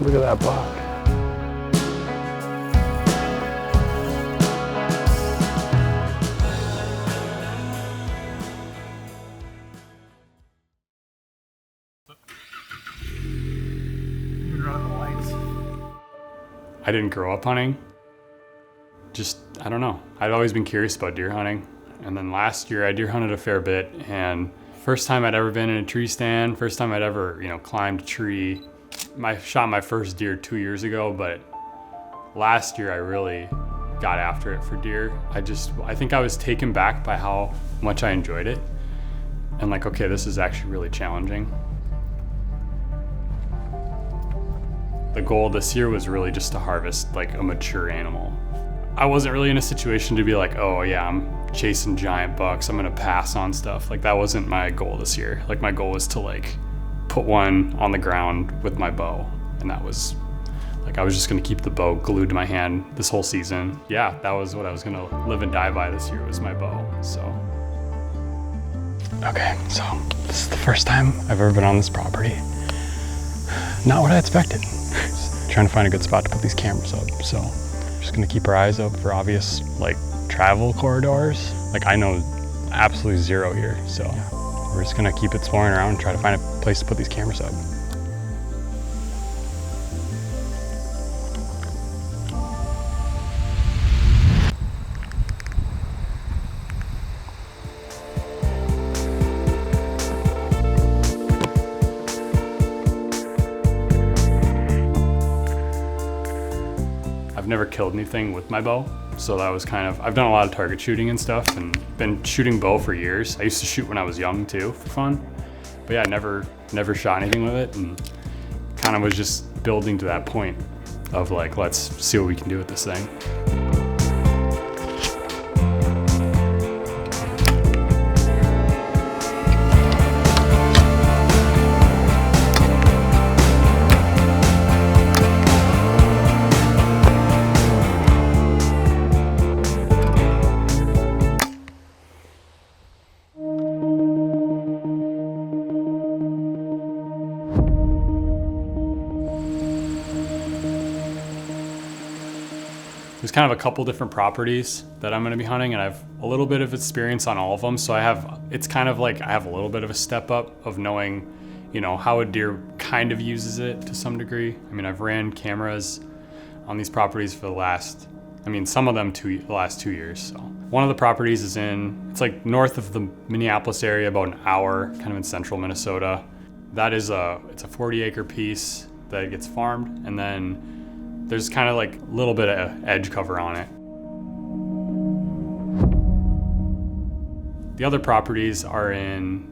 Look at that buck. I didn't grow up hunting. I don't know. I'd always been curious about deer hunting. And then last year I deer hunted a fair bit, and first time I'd ever been in a tree stand, first time I'd ever, climbed a tree. I shot my first deer 2 years ago, but last year I really got after it for deer. I think I was taken back by how much I enjoyed it. And okay, this is actually really challenging. The goal this year was really just to harvest a mature animal. I wasn't really in a situation to be like, oh yeah, I'm chasing giant bucks, I'm gonna pass on stuff. That wasn't my goal this year. My goal was to put one on the ground with my bow. And that was I was just gonna keep the bow glued to my hand this whole season. Yeah, that was what I was gonna live and die by this year, was my bow, so. Okay, so this is the first time I've ever been on this property. Not what I expected. Just trying to find a good spot to put these cameras up, so. Just gonna keep our eyes out for obvious travel corridors. I know absolutely zero here, so we're just gonna keep exploring around and try to find a place to put these cameras up. I've never killed anything with my bow, so that was I've done a lot of target shooting and stuff and been shooting bow for years. I used to shoot when I was young too, for fun. But yeah, never shot anything with it, and was just building to that point of let's see what we can do with this thing. There's a couple different properties that I'm gonna be hunting, and I have a little bit of experience on all of them. So I have a little bit of a step up of knowing, how a deer uses it to some degree. I've ran cameras on these properties for some of them the last 2 years. So one of the properties is it's north of the Minneapolis area, about an hour, in central Minnesota. That is it's a 40-acre piece that gets farmed, and then there's a little bit of edge cover on it. The other properties are in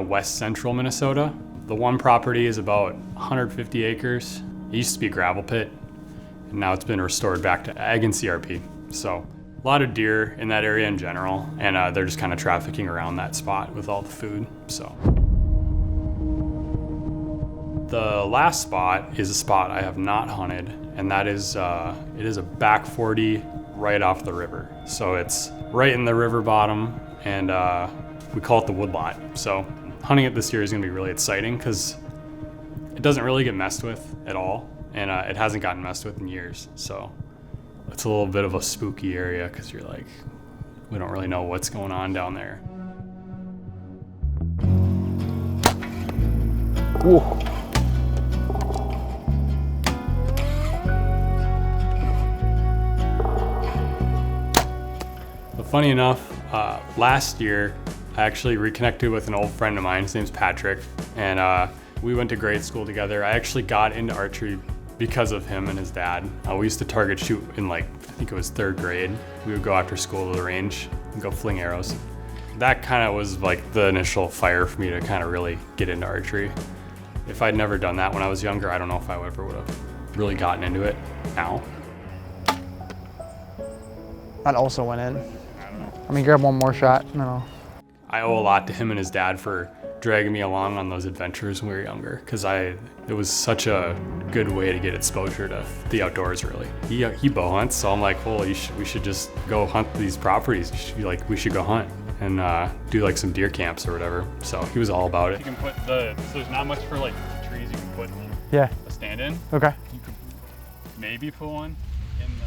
west central Minnesota. The one property is about 150 acres. It used to be a gravel pit, and now it's been restored back to ag and CRP. So a lot of deer in that area in general, and they're just trafficking around that spot with all the food, so. The last spot is a spot I have not hunted, and that is, it is a back 40 right off the river. So it's right in the river bottom, and we call it the woodlot. So hunting it this year is gonna be really exciting because it doesn't really get messed with at all, and it hasn't gotten messed with in years. So it's a little bit of a spooky area because you're we don't really know what's going on down there. Whoa. Funny enough, last year I actually reconnected with an old friend of mine. His name's Patrick, and we went to grade school together. I actually got into archery because of him and his dad. We used to target shoot in I think it was 3rd grade. We would go after school to the range and go fling arrows. That was the initial fire for me to really get into archery. If I'd never done that when I was younger, I don't know if I ever would have really gotten into it now. That also went in. Grab one more shot, and then I owe a lot to him and his dad for dragging me along on those adventures when we were younger, because it was such a good way to get exposure to the outdoors, really. He bow hunts, so I'm well, we should just go hunt these properties. We should go hunt and do some deer camps or whatever. So he was all about it. You can put so there's not much for trees you can put. Yeah. A stand in. Okay. You could maybe put one in the...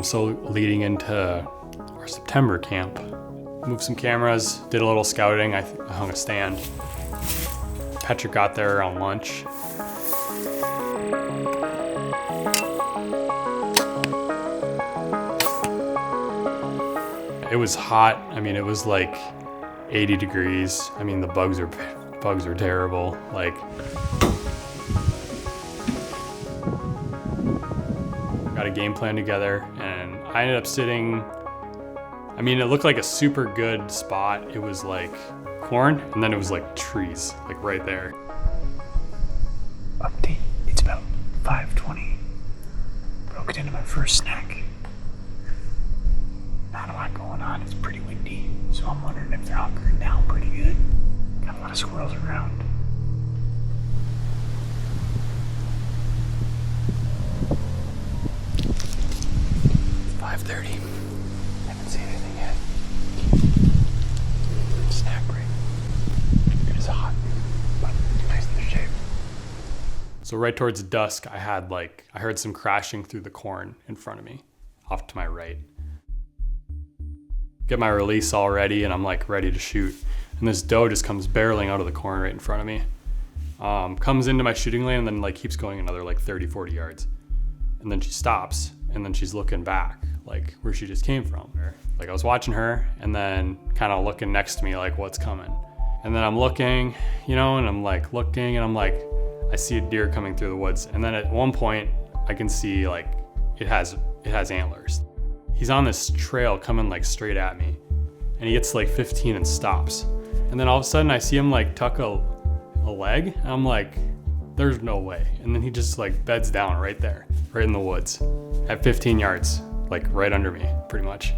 So leading into our September camp, moved some cameras, did a little scouting. I hung a stand. Patrick got there around lunch. It was hot. I mean, it was like 80 degrees. I mean, the bugs are terrible. Like, got a game plan together, and I ended up sitting, I mean, it looked like a super good spot. It was like corn, and then it was like trees, like right there. Update, it's about 5:20. Broke it into my first snack. Not a lot going on, it's pretty windy, so I'm wondering if they're hunkering down pretty good. Got a lot of squirrels around. It's 5:30. Haven't seen anything yet. Snack break. It is hot, but nice in the shape. So right towards dusk, I heard some crashing through the corn in front of me, off to my right. Get my release all ready, and I'm like ready to shoot. And this doe just comes barreling out of the corn right in front of me. Comes into my shooting lane and then like keeps going another like 30, 40 yards. And then she stops, and then she's looking back, like where she just came from. Like I was watching her, and then kind of looking next to me like what's coming. And then I'm looking, and I'm like looking, and I'm like, I see a deer coming through the woods. And then at one point I can see like it has antlers. He's on this trail coming like straight at me, and he gets like 15 and stops. And then all of a sudden I see him like tuck a leg, and I'm like, there's no way. And then he just like beds down right there, right in the woods at 15 yards, like right under me pretty much.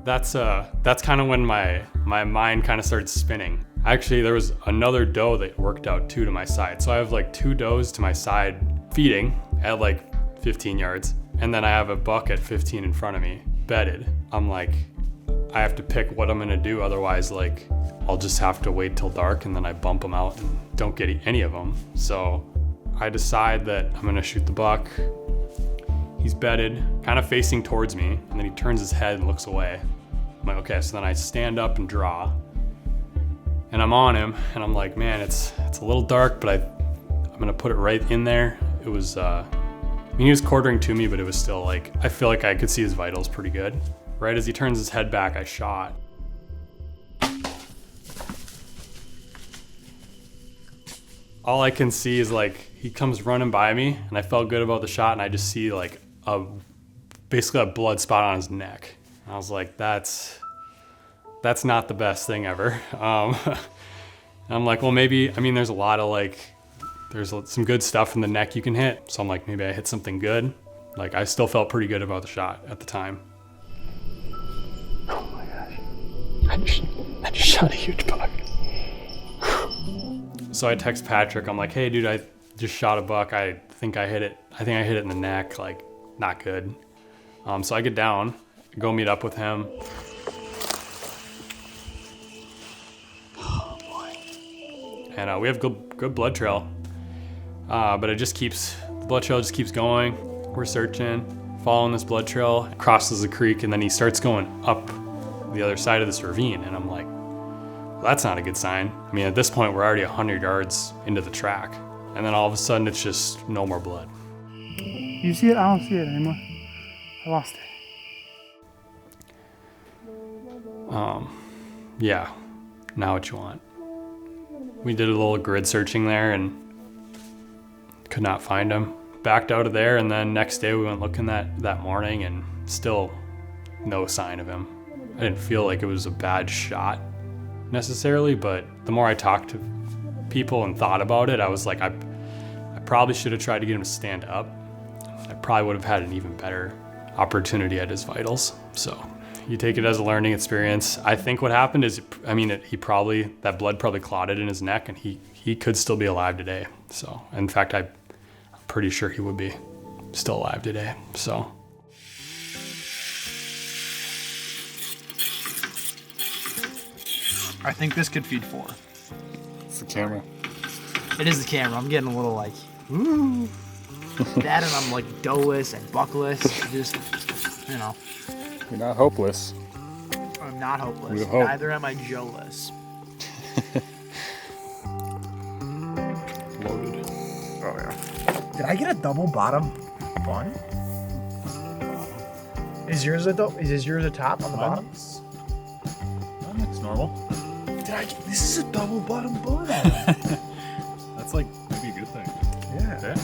That's kind of when my mind kind of started spinning. Actually, there was another doe that worked out too to my side. So I have like two does to my side feeding at like 15 yards. And then I have a buck at 15 in front of me, bedded. I'm like, I have to pick what I'm gonna do. Otherwise, like, I'll just have to wait till dark, and then I bump them out and don't get any of them. So I decide that I'm gonna shoot the buck. He's bedded, kind of facing towards me, and then he turns his head and looks away. I'm like, okay, so then I stand up and draw, and I'm on him, and I'm like, man, it's a little dark, but I'm gonna put it right in there. It was, he was quartering to me, but it was still like, I feel like I could see his vitals pretty good. Right as he turns his head back, I shot. All I can see is like, he comes running by me, and I felt good about the shot, and I just see like basically a blood spot on his neck. And I was like, that's not the best thing ever. I'm like, well, maybe, there's a lot of like, there's some good stuff in the neck you can hit. So I'm like, maybe I hit something good. Like, I still felt pretty good about the shot at the time. Oh my gosh. I just shot a huge buck. So I text Patrick, I'm like, hey dude, I just shot a buck. I think I hit it in the neck, like not good. So I get down, go meet up with him. Oh boy. And we have good blood trail. But the blood trail just keeps going. We're searching, following this blood trail, crosses the creek, and then he starts going up the other side of this ravine. And I'm like, well, that's not a good sign. At this point, we're already 100 yards into the track. And then all of a sudden, it's just no more blood. You see it? I don't see it anymore. I lost it. Yeah, now what you want. We did a little grid searching there and could not find him. Backed out of there, and then next day we went looking that morning, and still no sign of him. I didn't feel like it was a bad shot necessarily, but the more I talked to people and thought about it, I was like, I probably should have tried to get him to stand up. I probably would have had an even better opportunity at his vitals. So You take it as a learning experience. I think what happened is, I mean, that blood probably clotted in his neck, and he could still be alive today. So, in fact, I'm pretty sure he would be still alive today. So. I think this could feed 4. It's the camera. It is the camera. I'm getting a little like, ooh. That, and I'm like doughless and buckless. Just, you know. You're not hopeless. I'm not hopeless. We hope. Neither am I Joe-less. Loaded. Oh yeah. Did I get a double bottom bun? Is yours a top on the bottom? That looks normal. This is a double bottom bun. That's like maybe a good thing. Yeah.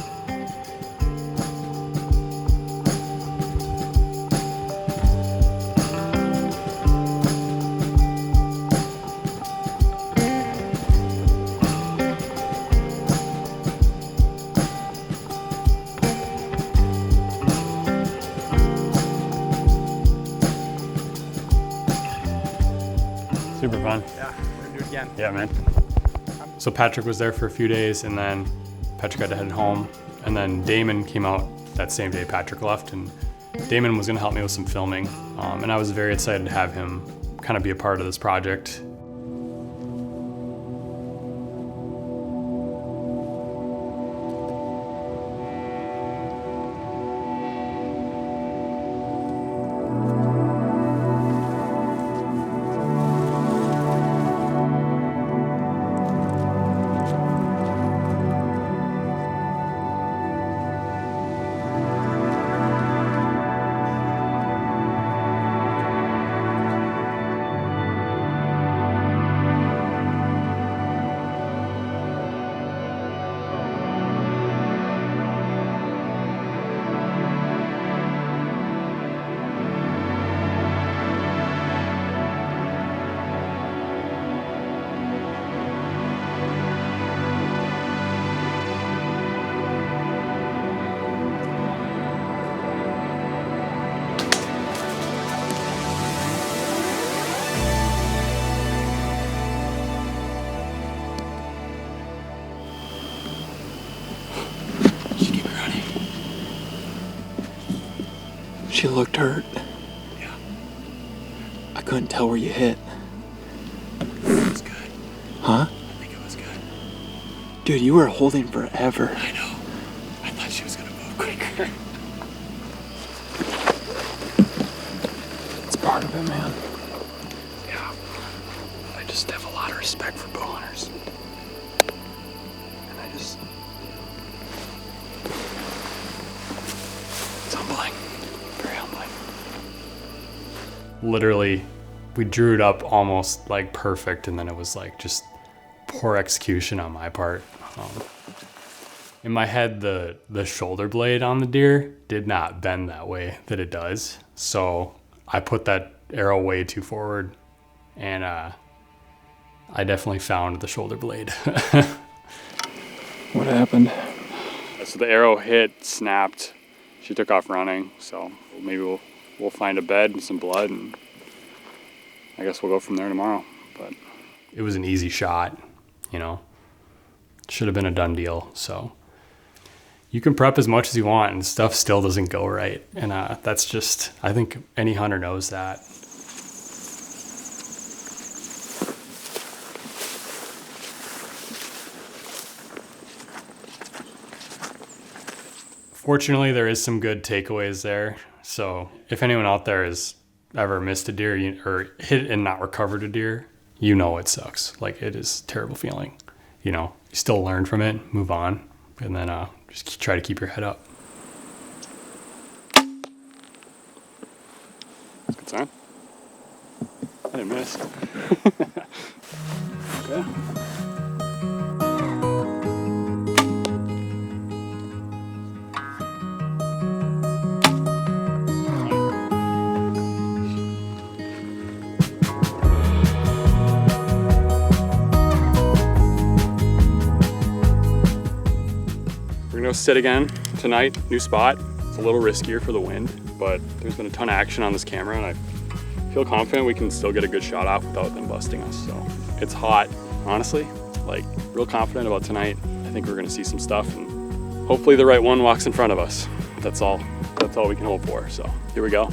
Super fun. Yeah, we're gonna do it again. Yeah, man. So Patrick was there for a few days, and then Patrick had to head home, and then Damon came out that same day Patrick left, and Damon was gonna help me with some filming, and I was very excited to have him kind of be a part of this project. She looked hurt. Yeah. I couldn't tell where you hit. It was good. Huh? I think it was good. Dude, you were holding forever. I know. I thought she was gonna move quicker. It's part of it, man. Yeah. I just have a lot of respect for bow hunters. And it's humbling. Very humbling. Literally, we drew it up almost like perfect, and then it was like just poor execution on my part. In my head, the shoulder blade on the deer did not bend that way that it does. So I put that arrow way too forward, and I definitely found the shoulder blade. What happened? So the arrow hit, snapped. She took off running. So maybe we'll find a bed and some blood, and I guess we'll go from there tomorrow. But it was an easy shot, you know. Should have been a done deal. So you can prep as much as you want, and stuff still doesn't go right. And that's just, I think any hunter knows that. Fortunately, there is some good takeaways there. So if anyone out there has ever missed a deer or hit and not recovered a deer, you know it sucks. Like, it is a terrible feeling. You know, you still learn from it, move on, and then just try to keep your head up. Good sign. I didn't miss. Okay. We're gonna go sit again tonight, new spot. It's a little riskier for the wind, but there's been a ton of action on this camera, and I feel feel confident we can still get a good shot off without them busting us. So it's hot, honestly, like real confident about tonight. I think we're gonna see some stuff and hopefully the right one walks in front of us. That's all we can hope for. So here we go.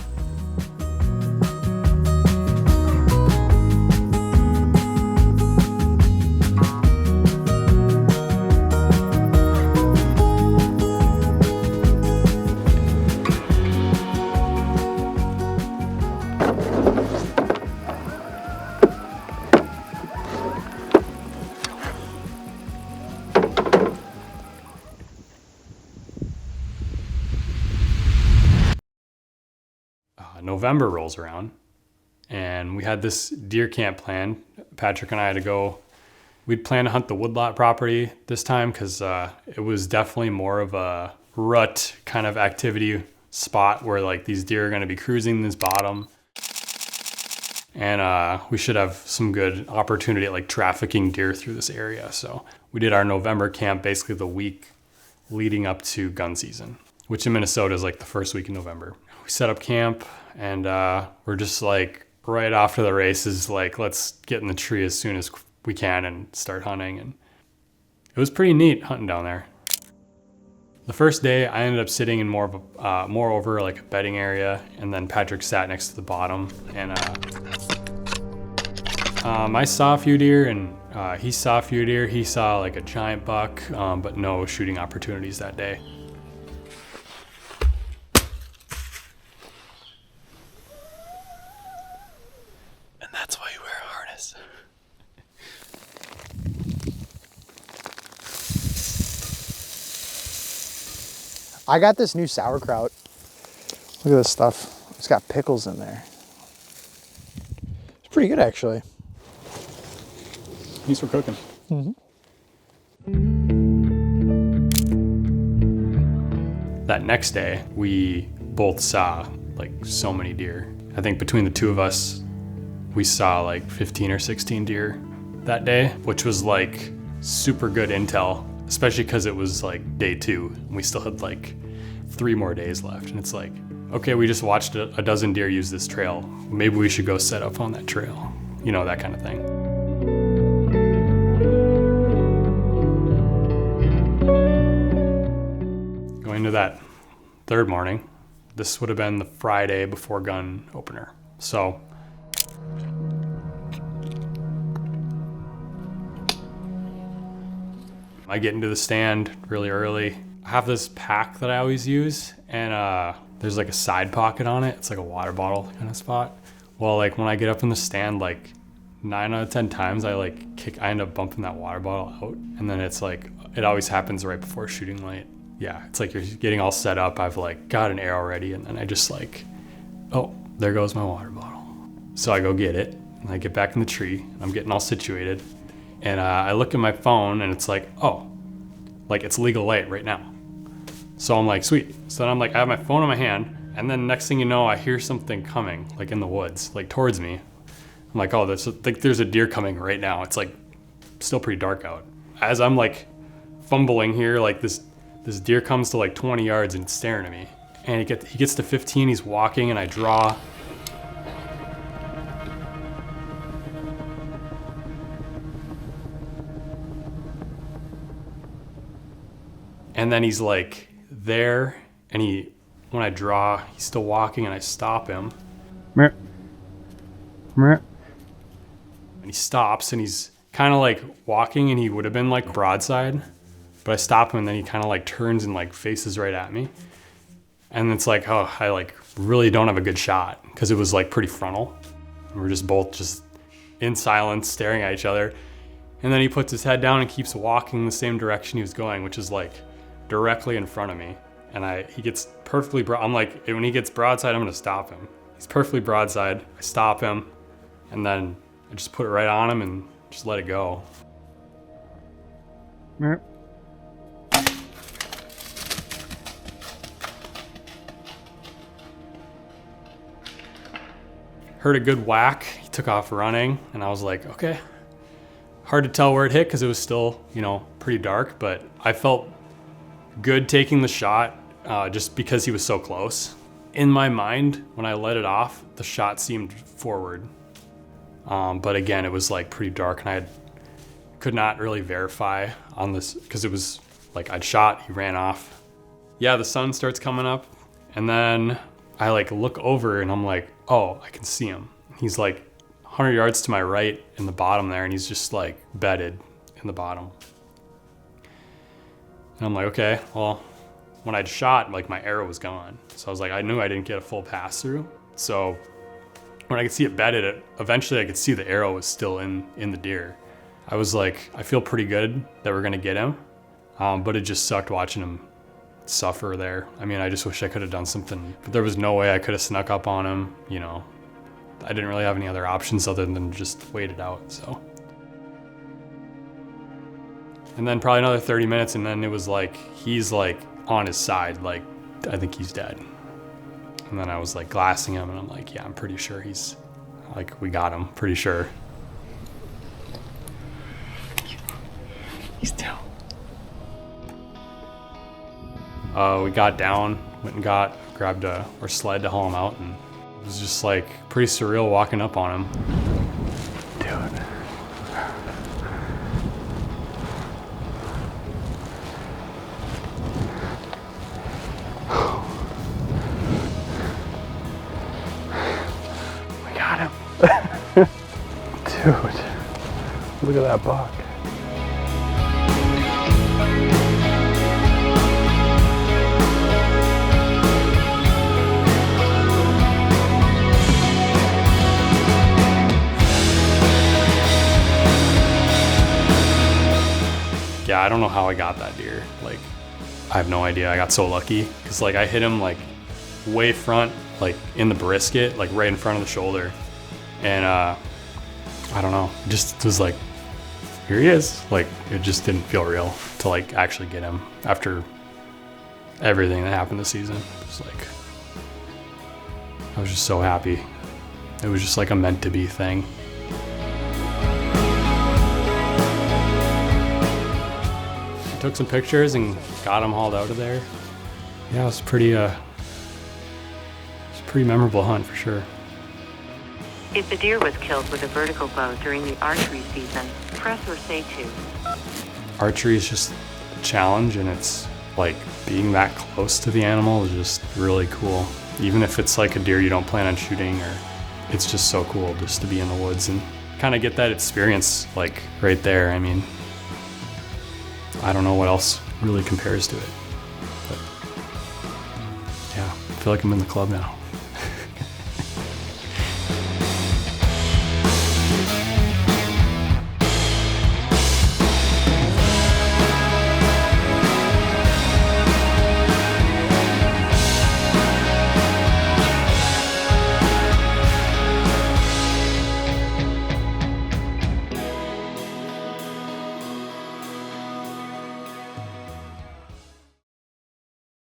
November rolls around and we had this deer camp plan. Patrick and I had to go. We'd planned to hunt the woodlot property this time because it was definitely more of a rut kind of activity spot where like these deer are going to be cruising this bottom. And we should have some good opportunity at like trafficking deer through this area. So we did our November camp basically the week leading up to gun season, which in Minnesota is like the first week in November. We set up camp and we're just like right after the races, like let's get in the tree as soon as we can and start hunting. And it was pretty neat hunting down there. The first day I ended up sitting in more over like a bedding area, and then Patrick sat next to the bottom. And I saw a few deer and he saw a few deer. He saw like a giant buck, but no shooting opportunities that day. That's why you wear a harness. I got this new sauerkraut. Look at this stuff. It's got pickles in there. It's pretty good, actually. Thanks for cooking. That next day, we both saw like so many deer. I think between the two of us, we saw like 15 or 16 deer that day, which was like super good intel, especially because it was like day 2 and we still had like 3 more days left. And it's like, okay, we just watched a dozen deer use this trail. Maybe we should go set up on that trail, you know, that kind of thing. Going to that third morning, this would have been the Friday before gun opener. So I get into the stand really early. I have this pack that I always use, and there's like a side pocket on it. It's like a water bottle kind of spot. Well, like when I get up in the stand, like 9 out of 10 times I end up bumping that water bottle out. And then it's like, it always happens right before shooting light. Yeah, it's like you're getting all set up. I've like got an arrow ready, and then I just like, oh, there goes my water bottle. So I go get it, and I get back in the tree, and I'm getting all situated. And I look at my phone and it's like, oh, like it's legal light right now. So I'm like, sweet. So then I'm like, I have my phone in my hand, and then next thing you know, I hear something coming like in the woods, like towards me. I'm like, oh, there's a deer coming right now. It's like still pretty dark out. As I'm like fumbling here, like this deer comes to like 20 yards and it's staring at me. And he gets to 15, he's walking, and I draw. And then he's like there, and when I draw, he's still walking, and I stop him. And he stops, and he's kind of like walking, and he would have been like broadside, but I stop him, and then he kind of like turns and like faces right at me. And it's like, oh, I like really don't have a good shot because it was like pretty frontal. And we're just both just in silence staring at each other. And then he puts his head down and keeps walking the same direction he was going, which is like directly in front of me. And he gets perfectly I'm like, when he gets broadside, I'm gonna stop him. He's perfectly broadside. I stop him, and then I just put it right on him and just let it go. Heard a good whack. He took off running, and I was like, okay. Hard to tell where it hit because it was still, pretty dark, but I felt good taking the shot just because he was so close. in my mind, when I let it off, the shot seemed forward. But again, it was like pretty dark, and I could not really verify on this because it was like I'd shot, he ran off. Yeah, the sun starts coming up, and then I like look over and I'm like, oh, I can see him. He's like 100 yards to my right in the bottom there, and he's just like bedded in the bottom. And I'm like, okay, well, when I'd shot, like my arrow was gone. So I was like, I knew I didn't get a full pass through. So when I could see it bedded, eventually I could see the arrow was still in the deer. I was like, I feel pretty good that we're gonna get him, but it just sucked watching him suffer there. I mean, I just wish I could have done something, but there was no way I could have snuck up on him, you know. I didn't really have any other options other than just wait it out, so. And then probably another 30 minutes, and then it was like, he's like on his side, like, I think he's dead. And then I was like glassing him, and I'm like, yeah, I'm pretty sure he's, like, we got him, pretty sure. He's down. We got down, went and grabbed our sled to haul him out, and it was just like pretty surreal walking up on him. Dude. We got him. Dude. Look at that buck. Yeah, I don't know how I got that deer. Like, I have no idea. I got so lucky because like I hit him like way front, like in the brisket, like right in front of the shoulder. And I don't know, it just was like, here he is. Like, it just didn't feel real to like actually get him after everything that happened this season. It was like, I was just so happy. It was just like a meant to be thing. Took some pictures and got him hauled out of there. Yeah, it was pretty memorable hunt for sure. If the deer was killed with a vertical bow during the archery season, press or say to. Archery is just a challenge, and it's like being that close to the animal is just really cool. Even if it's like a deer you don't plan on shooting, or it's just so cool just to be in the woods and kind of get that experience like right there. I mean, I don't know what else really compares to it. But yeah, I feel like I'm in the club now.